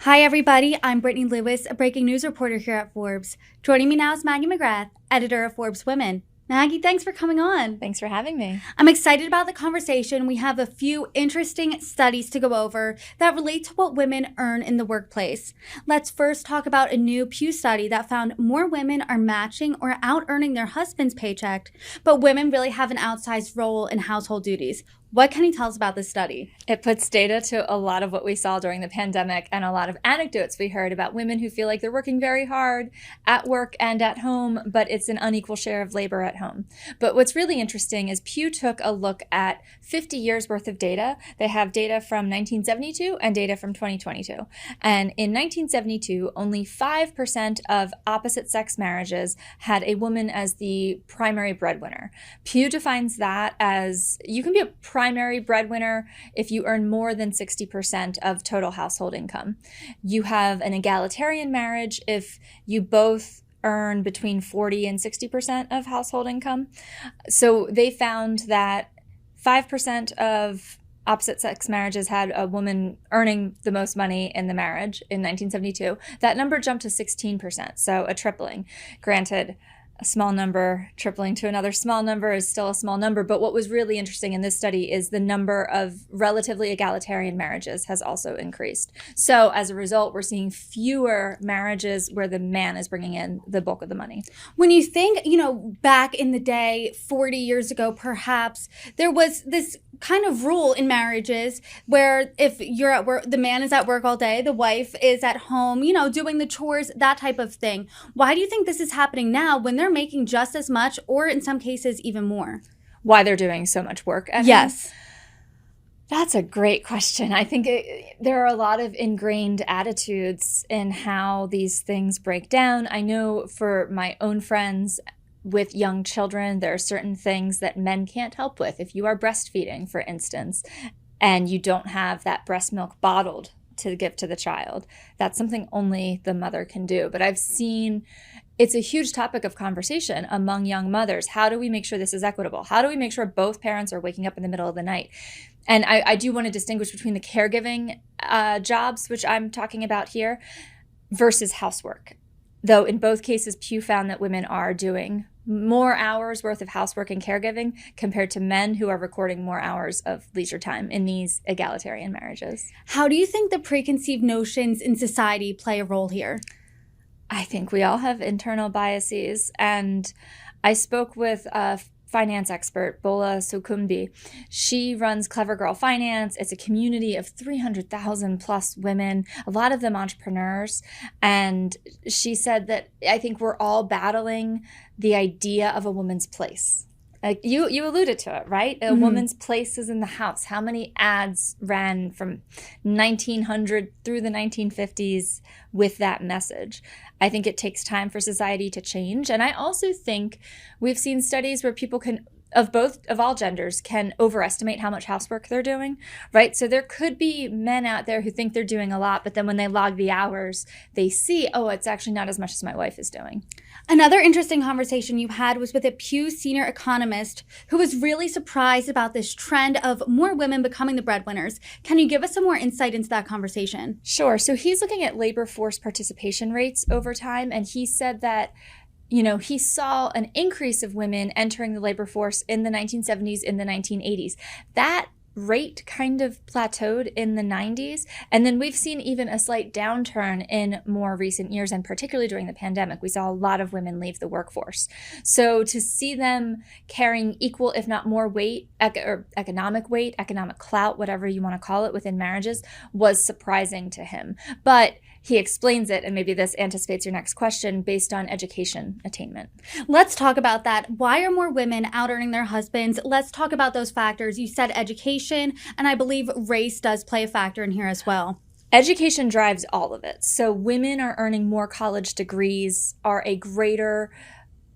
Hi, everybody. I'm Brittany Lewis, a breaking news reporter here at Forbes. Joining me now is Maggie McGrath, editor of ForbesWomen. Maggie, thanks for coming on. Thanks for having me. I'm excited about the conversation. We have a few interesting studies to go over that relate to what women earn in the workplace. Let's first talk about a new Pew study that found more women are matching or out-earning their husband's paycheck, but women really have an outsized role in household duties. What can you tell us about this study? It puts data to a lot of what we saw during the pandemic and a lot of anecdotes we heard about women who feel like they're working very hard at work and at home, but it's an unequal share of labor at home. But what's really interesting is Pew took a look at 50 years worth of data. They have data from 1972 and data from 2022. And in 1972, only 5% of opposite sex marriages had a woman as the primary breadwinner. Pew defines that as you can be a primary breadwinner if you earn more than 60% of total household income. You have an egalitarian marriage if you both earn between 40 and 60% of household income. So they found that 5% of opposite sex marriages had a woman earning the most money in the marriage in 1972. That number jumped to 16%, so a tripling. Granted, a small number tripling to another small number is still a small number. But what was really interesting in this study is the number of relatively egalitarian marriages has also increased. So as a result, we're seeing fewer marriages where the man is bringing in the bulk of the money. When you think, back in the day, 40 years ago, perhaps, there was this kind of rule in marriages where if you're at work, the man is at work all day, the wife is at home, doing the chores, that type of thing. Why do you think this is happening now when they're making just as much or in some cases even more? Why they're doing so much work at Yes. home? That's a great question. I think there are a lot of ingrained attitudes in how these things break down. I know for my own friends with young children, there are certain things that men can't help with. If you are breastfeeding, for instance, and you don't have that breast milk bottled to give to the child, that's something only the mother can do. But I've seen it's a huge topic of conversation among young mothers. How do we make sure this is equitable? How do we make sure both parents are waking up in the middle of the night? And I do want to distinguish between the caregiving jobs, which I'm talking about here, versus housework. Though in both cases, Pew found that women are doing more hours worth of housework and caregiving compared to men who are recording more hours of leisure time in these egalitarian marriages. How do you think the preconceived notions in society play a role here? I think we all have internal biases. And I spoke with a finance expert, Bola Sokumbi. She runs Clever Girl Finance. It's a community of 300,000 plus women, a lot of them entrepreneurs. And she said that I think we're all battling the idea of a woman's place. Like you alluded to it, right? A woman's place is in the house. How many ads ran from 1900 through the 1950s with that message? I think it takes time for society to change. And I also think we've seen studies where people of all genders can overestimate how much housework they're doing, right? So there could be men out there who think they're doing a lot, but then when they log the hours, they see, oh, it's actually not as much as my wife is doing. Another interesting conversation you had was with a Pew senior economist who was really surprised about this trend of more women becoming the breadwinners. Can you give us some more insight into that conversation? Sure. So he's looking at labor force participation rates over time, and he said that he saw an increase of women entering the labor force in the 1970s, in the 1980s. That rate kind of plateaued in the 90s. And then we've seen even a slight downturn in more recent years, and particularly during the pandemic, we saw a lot of women leave the workforce. So to see them carrying equal, if not more weight, economic weight, economic clout, whatever you want to call it, within marriages was surprising to him. But he explains it, and maybe this anticipates your next question, based on education attainment. Let's talk about that. Why are more women out-earning their husbands? Let's talk about those factors. You said education, and I believe race does play a factor in here as well. Education drives all of it. So women are earning more college degrees, are a greater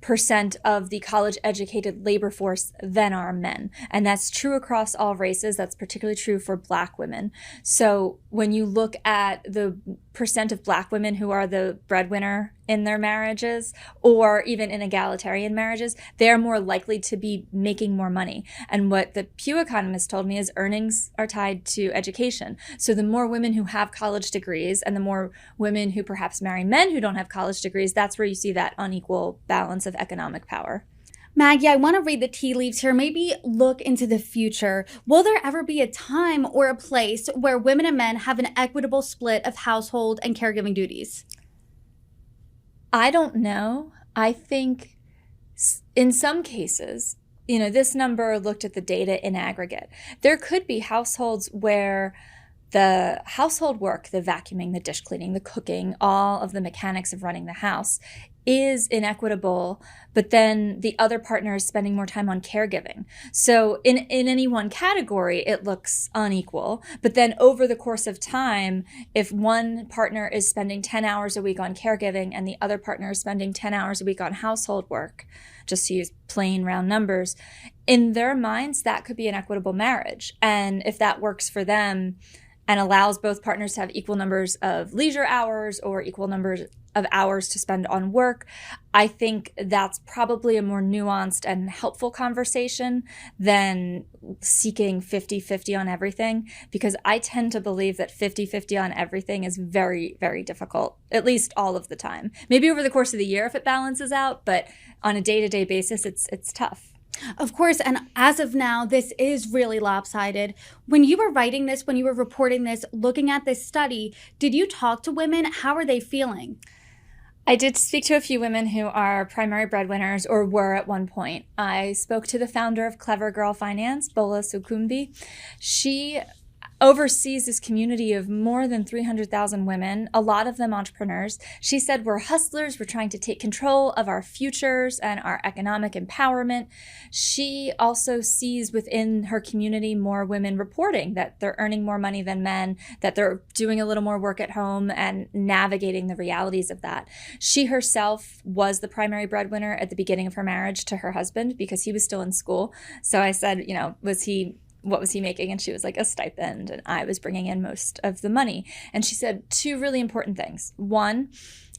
percent of the college-educated labor force than are men. And that's true across all races. That's particularly true for Black women. So when you look at the percent of Black women who are the breadwinner in their marriages, or even in egalitarian marriages, they're more likely to be making more money. And what the Pew economist told me is earnings are tied to education. So the more women who have college degrees and the more women who perhaps marry men who don't have college degrees, that's where you see that unequal balance of economic power. Maggie, I want to read the tea leaves here, maybe look into the future. Will there ever be a time or a place where women and men have an equitable split of household and caregiving duties? I don't know. I think in some cases, this number looked at the data in aggregate. There could be households where the household work, the vacuuming, the dish cleaning, the cooking, all of the mechanics of running the house is inequitable, but then the other partner is spending more time on caregiving. So in any one category, it looks unequal. But then over the course of time, if one partner is spending 10 hours a week on caregiving and the other partner is spending 10 hours a week on household work, just to use plain round numbers, in their minds, that could be an equitable marriage. And if that works for them and allows both partners to have equal numbers of leisure hours or equal numbers of hours to spend on work, I think that's probably a more nuanced and helpful conversation than seeking 50-50 on everything, because I tend to believe that 50-50 on everything is very, very difficult, at least all of the time. Maybe over the course of the year if it balances out, but on a day-to-day basis, it's tough. Of course, and as of now, this is really lopsided. When you were writing this, when you were reporting this, looking at this study, did you talk to women? How are they feeling? I did speak to a few women who are primary breadwinners or were at one point. I spoke to the founder of Clever Girl Finance, Bola Sukumbi. She oversees this community of more than 300,000 women, a lot of them entrepreneurs. She said, we're hustlers. We're trying to take control of our futures and our economic empowerment. She also sees within her community more women reporting that they're earning more money than men, that they're doing a little more work at home and navigating the realities of that. She herself was the primary breadwinner at the beginning of her marriage to her husband because he was still in school. So I said, what was he making? And she was like, a stipend. And I was bringing in most of the money. And she said two really important things. One,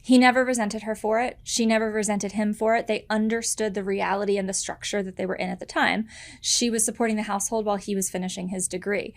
he never resented her for it. She never resented him for it. They understood the reality and the structure that they were in at the time. She was supporting the household while he was finishing his degree.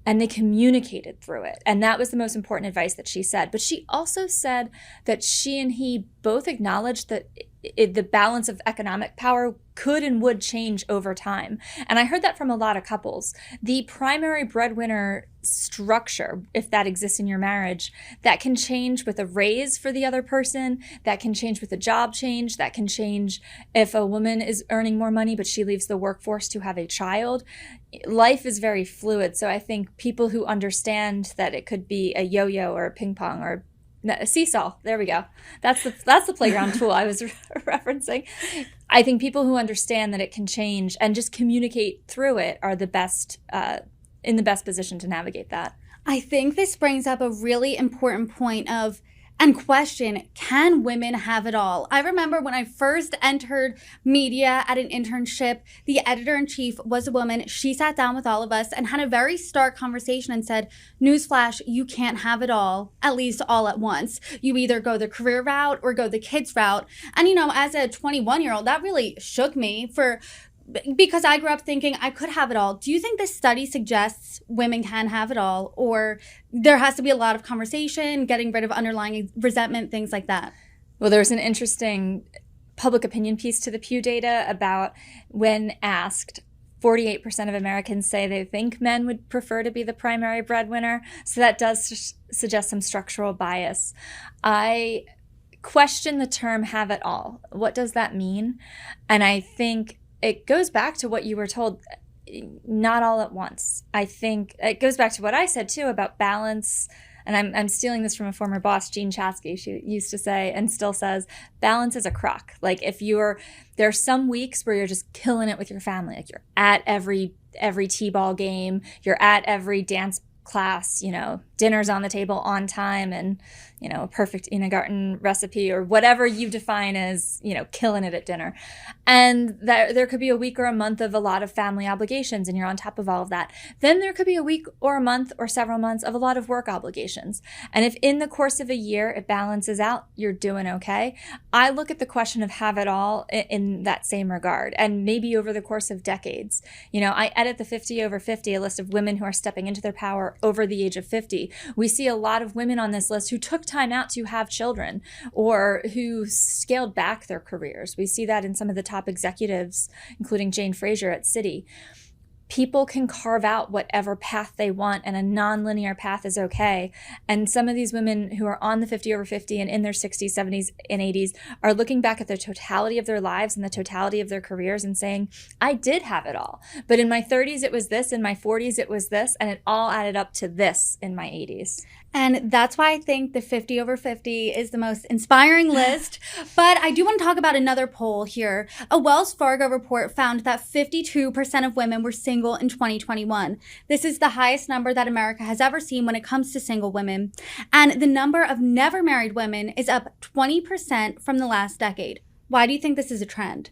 And they communicated through it. And that was the most important advice that she said. But she also said that she and he both acknowledged that the balance of economic power could and would change over time. And I heard that from a lot of couples. The primary breadwinner structure, if that exists in your marriage, that can change with a raise for the other person, that can change with a job change, that can change if a woman is earning more money but she leaves the workforce to have a child. Life is very fluid. So I think people who understand that it could be a yo-yo or a ping pong or a seesaw. There we go. That's the playground tool I was referencing. I think people who understand that it can change and just communicate through it are the best in the best position to navigate that. I think this brings up a really important point and question, can women have it all? I remember when I first entered media at an internship, the editor-in-chief was a woman. She sat down with all of us and had a very stark conversation and said, newsflash, you can't have it all, at least all at once. You either go the career route or go the kids route. And, as a 21-year-old, that really shook me because I grew up thinking I could have it all. Do you think this study suggests women can have it all, or there has to be a lot of conversation, getting rid of underlying resentment, things like that? Well, there's an interesting public opinion piece to the Pew data about when asked, 48% of Americans say they think men would prefer to be the primary breadwinner. So that does suggest some structural bias. I question the term have it all. What does that mean? And I think it goes back to what you were told, not all at once. I think it goes back to what I said too about balance. And I'm stealing this from a former boss, Jean Chatzky. She used to say and still says, balance is a crock. Like there are some weeks where you're just killing it with your family. Like you're at every t-ball game, you're at every dance class, dinner's on the table on time and, a perfect Inequitable recipe or whatever you define as, killing it at dinner. And that there could be a week or a month of a lot of family obligations and you're on top of all of that. Then there could be a week or a month or several months of a lot of work obligations. And if in the course of a year it balances out, you're doing okay. I look at the question of have it all in that same regard, and maybe over the course of decades. I edit the 50 over 50, a list of women who are stepping into their power over the age of 50. We see a lot of women on this list who took time out to have children or who scaled back their careers. We see that in some of the top executives, including Jane Fraser at Citi. People can carve out whatever path they want, and a non-linear path is okay. And some of these women who are on the 50 over 50 and in their 60s, 70s, and 80s are looking back at the totality of their lives and the totality of their careers and saying, I did have it all. But in my 30s, it was this. In my 40s, it was this. And it all added up to this in my 80s. And that's why I think the 50 over 50 is the most inspiring list. But I do want to talk about another poll here. A Wells Fargo report found that 52% of women were single in 2021. This is the highest number that America has ever seen when it comes to single women. And the number of never married women is up 20% from the last decade. Why do you think this is a trend?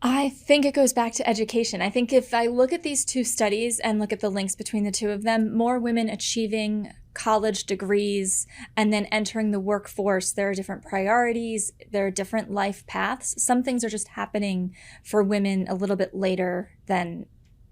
I think it goes back to education. I think if I look at these two studies and look at the links between the two of them, more women achieving college degrees and then entering the workforce, there are different priorities, there are different life paths. Some things are just happening for women a little bit later than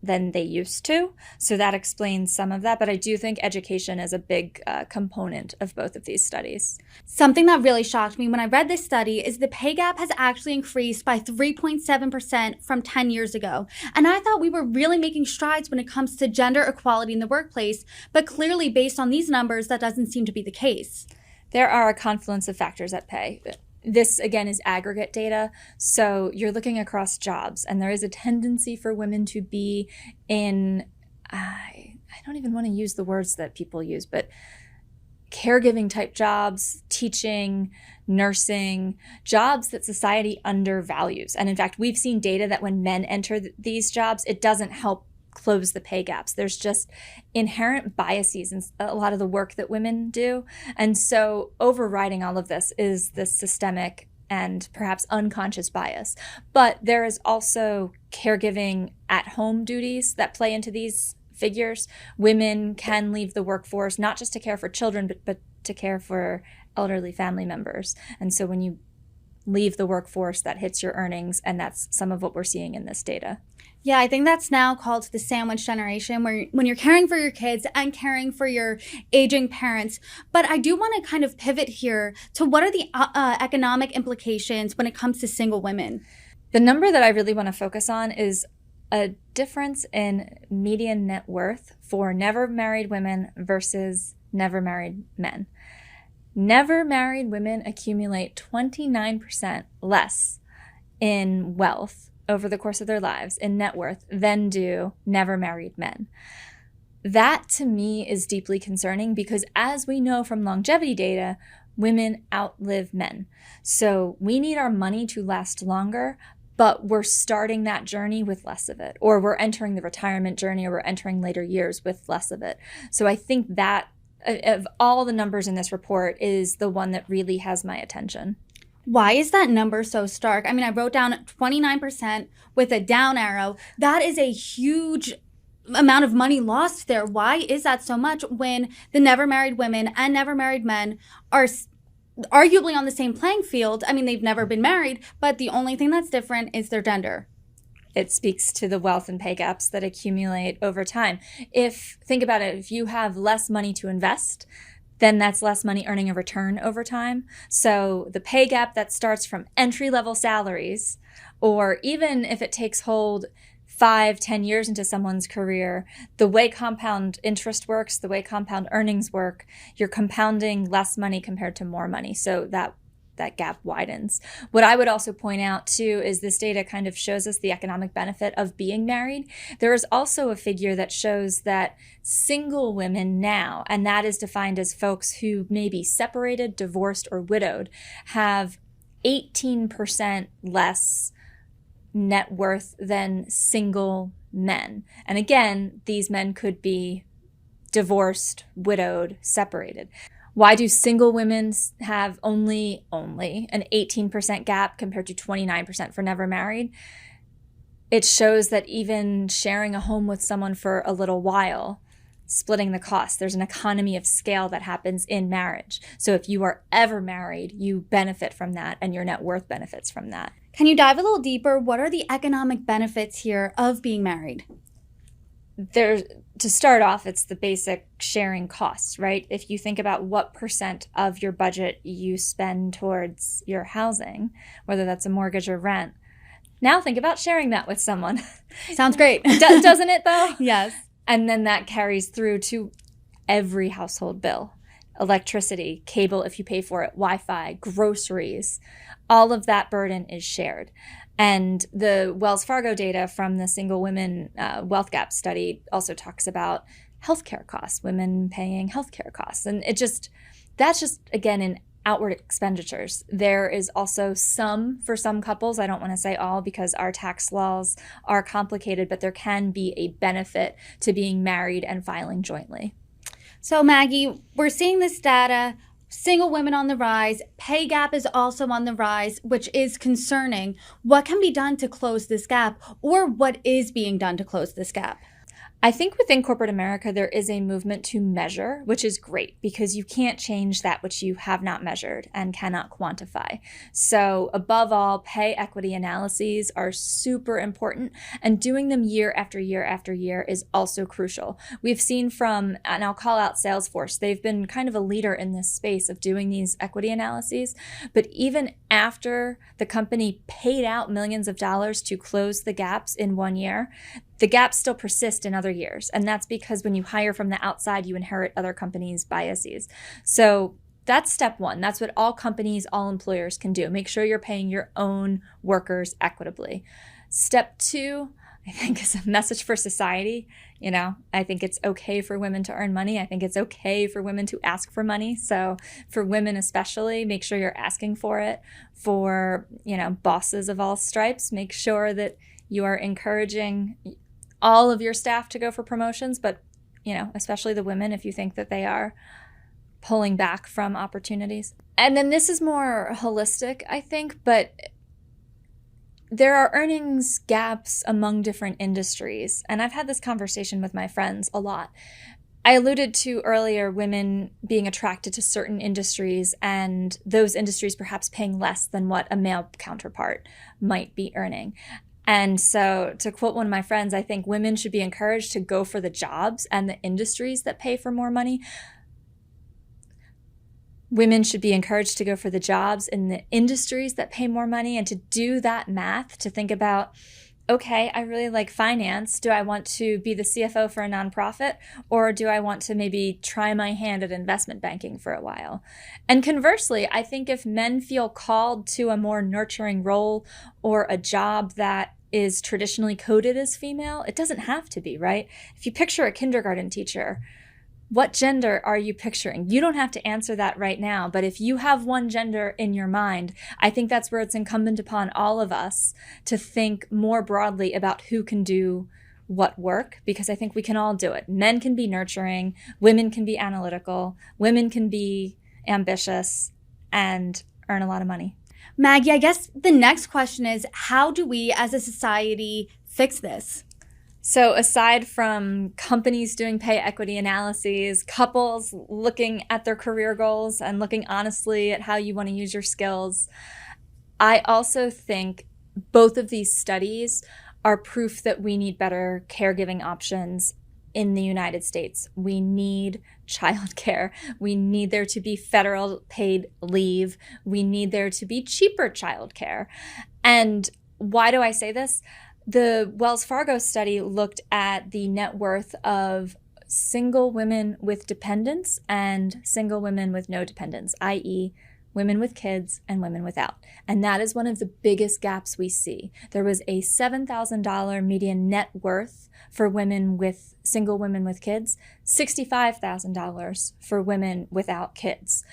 they used to. So that explains some of that. But I do think education is a big component of both of these studies. Something that really shocked me when I read this study is the pay gap has actually increased by 3.7% from 10 years ago. And I thought we were really making strides when it comes to gender equality in the workplace. But clearly, based on these numbers, that doesn't seem to be the case. There are a confluence of factors at play. This, again, is aggregate data. So you're looking across jobs, and there is a tendency for women to be in, I don't even want to use the words that people use, but caregiving type jobs, teaching, nursing, jobs that society undervalues. And in fact, we've seen data that when men enter these jobs, it doesn't help close the pay gaps. There's just inherent biases in a lot of the work that women do. And so overriding all of this is this systemic and perhaps unconscious bias. But there is also caregiving at home duties that play into these figures. Women can leave the workforce, not just to care for children, but to care for elderly family members. And so when you leave the workforce, that hits your earnings. And that's some of what we're seeing in this data. Yeah, I think that's now called the sandwich generation, where when you're caring for your kids and caring for your aging parents. But I do want to kind of pivot here to what are the economic implications when it comes to single women? The number that I really want to focus on is a difference in median net worth for never married women versus never married men. Never married women accumulate 29% less in wealth over the course of their lives in net worth than do never married men. That to me is deeply concerning because as we know from longevity data, women outlive men. So we need our money to last longer, but we're starting that journey with less of it, or we're entering the retirement journey, or we're entering later years with less of it. So I think that of all the numbers in this report is the one that really has my attention. Why is that number so stark? I mean, I wrote down 29% with a down arrow. That is a huge amount of money lost there. Why is that so much when the never married women and never married men are arguably on the same playing field? I mean, they've never been married, but the only thing that's different is their gender. It speaks to the wealth and pay gaps that accumulate over time. Think about it, if you have less money to invest, then that's less money earning a return over time. So the pay gap that starts from entry-level salaries, or even if it takes hold 5-10 years into someone's career, the way compound interest works, the way compound earnings work, you're compounding less money compared to more money. So that gap widens. What I would also point out too is this data kind of shows us the economic benefit of being married. There is also a figure that shows that single women now, and that is defined as folks who may be separated, divorced, or widowed, have 18% less net worth than single men. And again, these men could be divorced, widowed, separated. Why do single women have only an 18% gap compared to 29% for never married? It shows that even sharing a home with someone for a little while, splitting the cost, there's an economy of scale that happens in marriage. So if you are ever married, you benefit from that, and your net worth benefits from that. Can you dive a little deeper? What are the economic benefits here of being married? To start off, it's the basic sharing costs, right? If you think about what % of your budget you spend towards your housing, whether that's a mortgage or rent, now think about sharing that with someone. Sounds great. Doesn't it though? Yes. And then that carries through to every household bill. Electricity, cable if you pay for it, Wi-Fi, groceries, all of that burden is shared. And the Wells Fargo data from the Single Women Wealth Gap study also talks about healthcare costs, women paying healthcare costs. And that's just, again, in outward expenditures. There is also for some couples, I don't want to say all because our tax laws are complicated, but there can be a benefit to being married and filing jointly. So Maggie, we're seeing this data, single women on the rise, pay gap is also on the rise, which is concerning. What can be done to close this gap, or what is being done to close this gap? I think within corporate America, there is a movement to measure, which is great because you can't change that which you have not measured and cannot quantify. So above all, pay equity analyses are super important, and doing them year after year after year is also crucial. We've seen and I'll call out Salesforce, they've been kind of a leader in this space of doing these equity analyses, but even after the company paid out millions of dollars to close the gaps in 1 year, the gaps still persist in other years. And that's because when you hire from the outside, you inherit other companies' biases. So that's step one. That's what all companies, all employers can do. Make sure you're paying your own workers equitably. Step two, I think, is a message for society. I think it's okay for women to earn money. I think it's okay for women to ask for money. So for women especially, make sure you're asking for it. For, bosses of all stripes, make sure that you are encouraging all of your staff to go for promotions, but, especially the women, if you think that they are pulling back from opportunities. And then this is more holistic, I think, but there are earnings gaps among different industries. And I've had this conversation with my friends a lot. I alluded to earlier women being attracted to certain industries and those industries perhaps paying less than what a male counterpart might be earning. And so, to quote one of my friends, I think women should be encouraged to go for the jobs and the industries that pay for more money. Women should be encouraged to go for the jobs in the industries that pay more money, and to do that math, to think about, okay, I really like finance. Do I want to be the CFO for a nonprofit, or do I want to maybe try my hand at investment banking for a while? And conversely, I think if men feel called to a more nurturing role or a job that is traditionally coded as female, it doesn't have to be, right? If you picture a kindergarten teacher, what gender are you picturing? You don't have to answer that right now, but if you have one gender in your mind, I think that's where it's incumbent upon all of us to think more broadly about who can do what work, because I think we can all do it. Men can be nurturing, women can be analytical, women can be ambitious and earn a lot of money. Maggie, I guess the next question is, how do we as a society fix this? So aside from companies doing pay equity analyses, couples looking at their career goals and looking honestly at how you want to use your skills, I also think both of these studies are proof that we need better caregiving options in the United States. We need childcare. We need there to be federal paid leave. We need there to be cheaper childcare. And why do I say this? The Wells Fargo study looked at the net worth of single women with dependents and single women with no dependents, i.e., women with kids and women without. And that is one of the biggest gaps we see. There was a $7,000 median net worth for single women with kids, $65,000 for women without kids.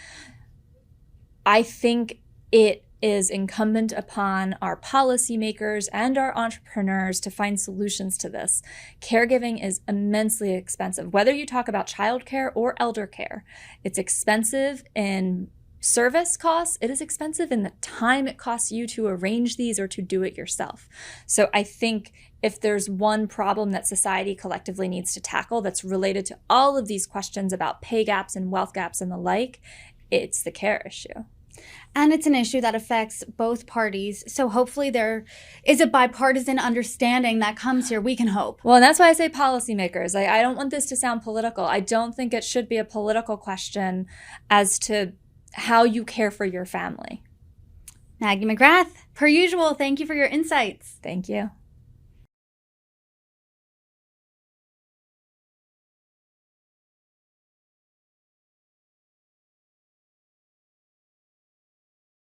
I think it is incumbent upon our policymakers and our entrepreneurs to find solutions to this. Caregiving is immensely expensive. Whether you talk about childcare or elder care, it's expensive in service costs. It is expensive in the time it costs you to arrange these or to do it yourself. So I think if there's one problem that society collectively needs to tackle that's related to all of these questions about pay gaps and wealth gaps and the like, it's the care issue. And it's an issue that affects both parties. So hopefully there is a bipartisan understanding that comes here. We can hope. Well, and that's why I say policymakers. I don't want this to sound political. I don't think it should be a political question as to how you care for your family. Maggie McGrath, per usual, thank you for your insights. Thank you.